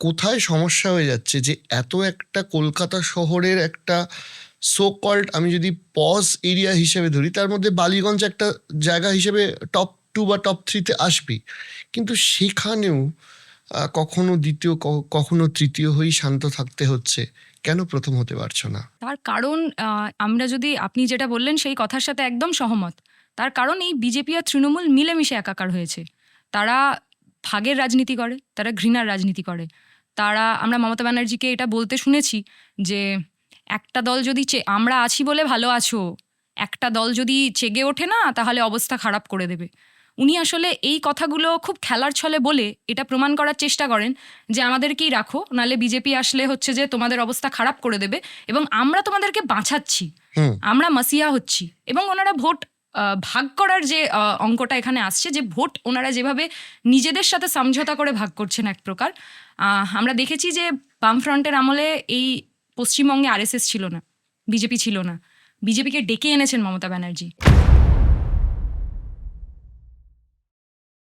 কোথায় সমস্যা হয়ে যাচ্ছে যে এত একটা কলকাতা শহরের একটা সো কল্ড, আমি যদি পজ এরিয়া হিসেবে ধরি, তার মধ্যে বালিগঞ্জ একটা জায়গা হিসেবে টপ 2 বা টপ 3-তে আসবেই, কিন্তু সেখানেও কখনো দ্বিতীয় কখনো তৃতীয় হয়েই শান্ত থাকতে হচ্ছে। কেন প্রথম হতে পারছো না? তার কারণ আমরা যদি আপনি যেটা বললেন সেই কথার সাথে একদম সহমত। তার কারণ এই বিজেপি আর তৃণমূল মিলেমিশে একাকার হয়েছে। তারা ভাগের রাজনীতি করে, তারা ঘৃণার রাজনীতি করে। আমরা মমতা ব্যানার্জিকে এটা বলতে শুনেছি যে একটা দল যদি আমরা আছি বলে ভালো আছো, একটা দল যদি চেগে ওঠে না তাহলে অবস্থা খারাপ করে দেবে। উনি আসলে এই কথাগুলো খুব খেলার ছলে বলে এটা প্রমাণ করার চেষ্টা করেন যে আমাদেরকেই রাখো, নাহলে বিজেপি আসলে হচ্ছে যে তোমাদের অবস্থা খারাপ করে দেবে এবং আমরা তোমাদেরকে বাঁচাচ্ছি, আমরা মাসিয়া হচ্ছি। এবং ওনারা ভোট ভাগ করার যে অঙ্কটা এখানে আসছে, যে ভোট ওনারা যেভাবে নিজেদের সাথে সমঝোতা করে ভাগ করছেন এক প্রকার, আমরা দেখেছি যে বামফ্রন্টের আমলে এই পশ্চিমবঙ্গে আরএসএস ছিল না, বিজেপি ছিল না, বিজেপিকে ডেকে এনেছেন মমতা ব্যানার্জি।